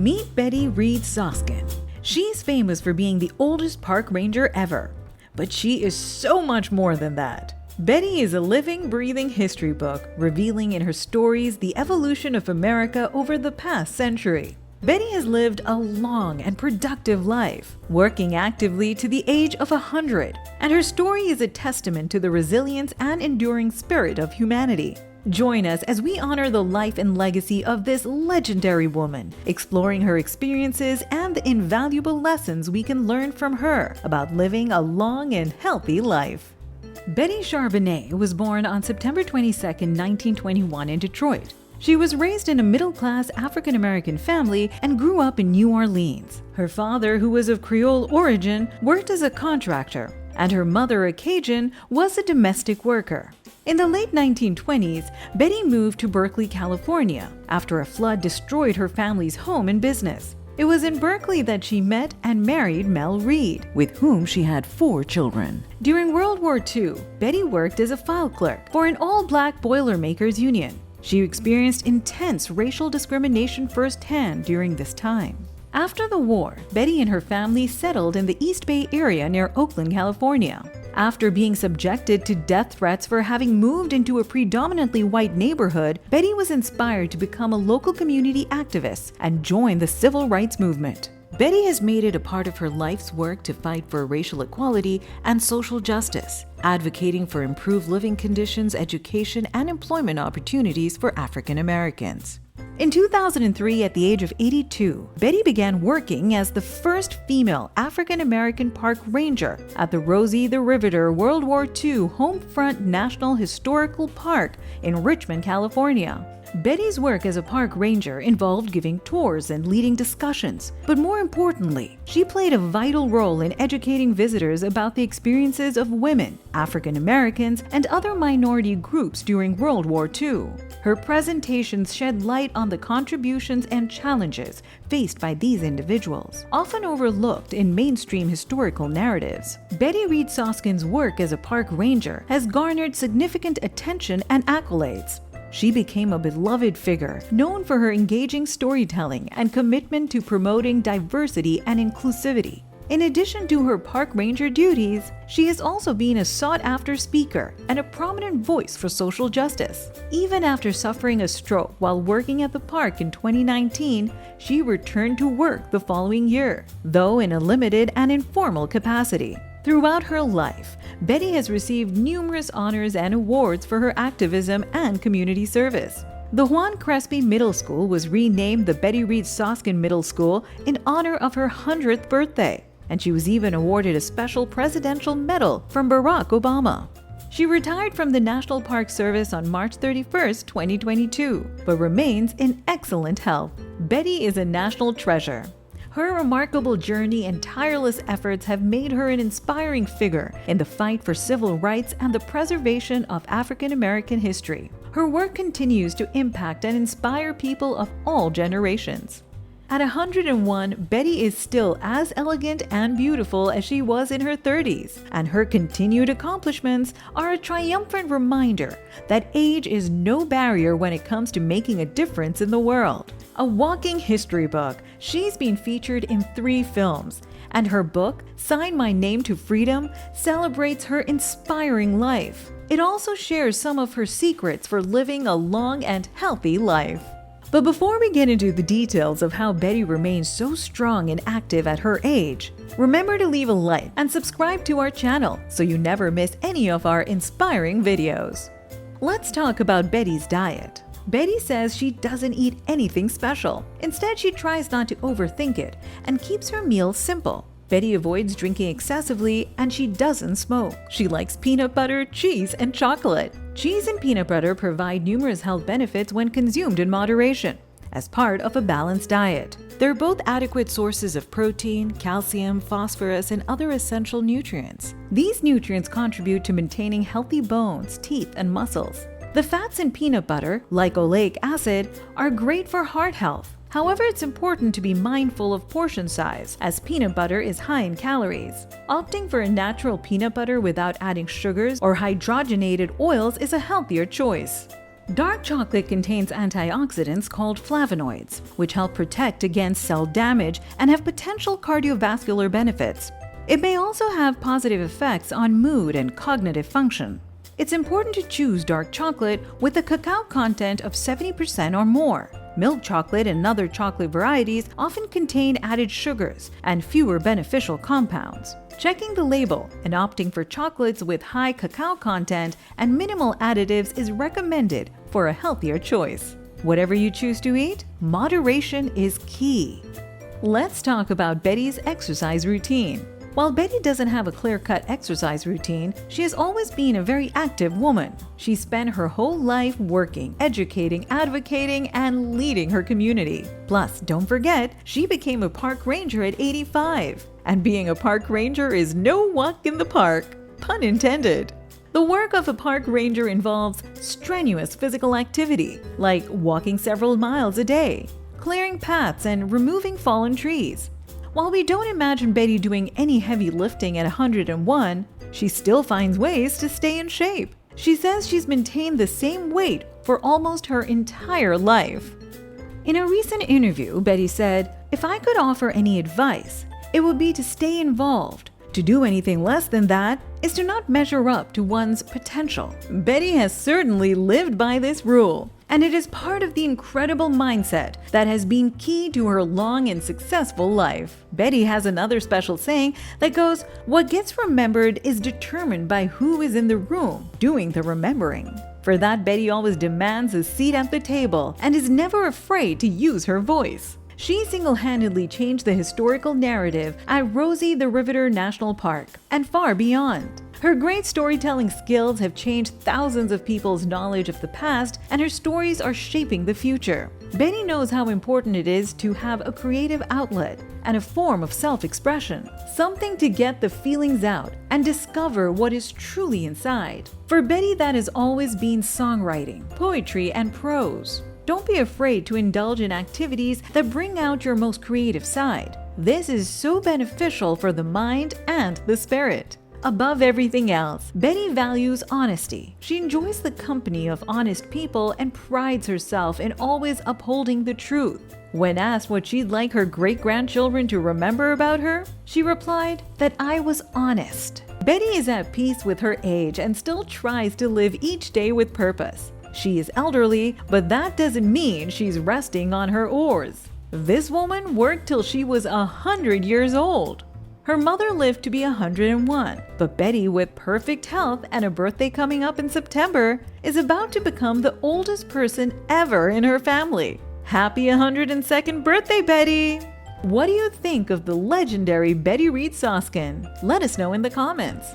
Meet Betty Reid Soskin. She's famous for being the oldest park ranger ever, but she is so much more than that. Betty is a living, breathing history book, revealing in her stories the evolution of America over the past century. Betty has lived a long and productive life, working actively to the age of 100, and her story is a testament to the resilience and enduring spirit of humanity. Join us as we honor the life and legacy of this legendary woman, exploring her experiences and the invaluable lessons we can learn from her about living a long and healthy life. Betty Charbonnet was born on September 22, 1921 in Detroit. She was raised in a middle-class African-American family and grew up in New Orleans. Her father, who was of Creole origin, worked as a contractor, and her mother, a Cajun, was a domestic worker. In the late 1920s, Betty moved to Berkeley, California, after a flood destroyed her family's home and business. It was in Berkeley that she met and married Mel Reid, with whom she had 4 children. During World War II, Betty worked as a file clerk for an all-black Boilermakers union. She experienced intense racial discrimination firsthand during this time. After the war, Betty and her family settled in the East Bay area near Oakland, California. After being subjected to death threats for having moved into a predominantly white neighborhood, Betty was inspired to become a local community activist and join the civil rights movement. Betty has made it a part of her life's work to fight for racial equality and social justice, advocating for improved living conditions, education, and employment opportunities for African Americans. In 2003, at the age of 82, Betty began working as the first female African-American park ranger at the Rosie the Riveter World War II Homefront National Historical Park in Richmond, California. Betty's work as a park ranger involved giving tours and leading discussions, but more importantly, she played a vital role in educating visitors about the experiences of women, African Americans, and other minority groups during World War II. Her presentations shed light on the contributions and challenges faced by these individuals, often overlooked in mainstream historical narratives. Betty Reid Soskin's work as a park ranger has garnered significant attention and accolades. She became a beloved figure, known for her engaging storytelling and commitment to promoting diversity and inclusivity. In addition to her park ranger duties, she has also been a sought-after speaker and a prominent voice for social justice. Even after suffering a stroke while working at the park in 2019, she returned to work the following year, though in a limited and informal capacity. Throughout her life, Betty has received numerous honors and awards for her activism and community service. The Juan Crespi Middle School was renamed the Betty Reid Soskin Middle School in honor of her 100th birthday, and she was even awarded a special presidential medal from Barack Obama. She retired from the National Park Service on March 31, 2022, but remains in excellent health. Betty is a national treasure. Her remarkable journey and tireless efforts have made her an inspiring figure in the fight for civil rights and the preservation of African American history. Her work continues to impact and inspire people of all generations. At 101, Betty is still as elegant and beautiful as she was in her 30s, and her continued accomplishments are a triumphant reminder that age is no barrier when it comes to making a difference in the world. A walking history book, she's been featured in 3 films, and her book, Sign My Name to Freedom, celebrates her inspiring life. It also shares some of her secrets for living a long and healthy life. But before we get into the details of how Betty remains so strong and active at her age, remember to leave a like and subscribe to our channel so you never miss any of our inspiring videos. Let's talk about Betty's diet. Betty says she doesn't eat anything special. Instead, she tries not to overthink it and keeps her meals simple. Betty avoids drinking excessively and she doesn't smoke. She likes peanut butter, cheese, and chocolate. Cheese and peanut butter provide numerous health benefits when consumed in moderation, as part of a balanced diet. They're both adequate sources of protein, calcium, phosphorus, and other essential nutrients. These nutrients contribute to maintaining healthy bones, teeth, and muscles. The fats in peanut butter, like oleic acid, are great for heart health. However, it's important to be mindful of portion size, as peanut butter is high in calories. Opting for a natural peanut butter without adding sugars or hydrogenated oils is a healthier choice. Dark chocolate contains antioxidants called flavonoids, which help protect against cell damage and have potential cardiovascular benefits. It may also have positive effects on mood and cognitive function. It's important to choose dark chocolate with a cacao content of 70% or more. Milk chocolate and other chocolate varieties often contain added sugars and fewer beneficial compounds. Checking the label and opting for chocolates with high cacao content and minimal additives is recommended for a healthier choice. Whatever you choose to eat, moderation is key. Let's talk about Betty's exercise routine. While Betty doesn't have a clear-cut exercise routine, she has always been a very active woman. She spent her whole life working, educating, advocating, and leading her community. Plus, don't forget, she became a park ranger at 85. And being a park ranger is no walk in the park, pun intended. The work of a park ranger involves strenuous physical activity, like walking several miles a day, clearing paths, and removing fallen trees. While we don't imagine Betty doing any heavy lifting at 101, she still finds ways to stay in shape. She says she's maintained the same weight for almost her entire life. In a recent interview, Betty said, "If I could offer any advice, it would be to stay involved. To do anything less than that is to not measure up to one's potential." Betty has certainly lived by this rule, and it is part of the incredible mindset that has been key to her long and successful life. Betty has another special saying that goes, "What gets remembered is determined by who is in the room doing the remembering." For that, Betty always demands a seat at the table and is never afraid to use her voice. She single-handedly changed the historical narrative at Rosie the Riveter National Park and far beyond. Her great storytelling skills have changed thousands of people's knowledge of the past, and her stories are shaping the future. Betty knows how important it is to have a creative outlet and a form of self-expression, something to get the feelings out and discover what is truly inside. For Betty, that has always been songwriting, poetry, and prose. Don't be afraid to indulge in activities that bring out your most creative side. This is so beneficial for the mind and the spirit. Above everything else, Betty values honesty. She enjoys the company of honest people and prides herself in always upholding the truth. When asked what she'd like her great-grandchildren to remember about her, she replied that I was honest. Betty is at peace with her age and still tries to live each day with purpose. She is elderly, but that doesn't mean she's resting on her oars. This woman worked till she was 100 years old. Her mother lived to be 101, but Betty, with perfect health and a birthday coming up in September, is about to become the oldest person ever in her family. Happy 102nd birthday, Betty! What do you think of the legendary Betty Reid Soskin? Let us know in the comments.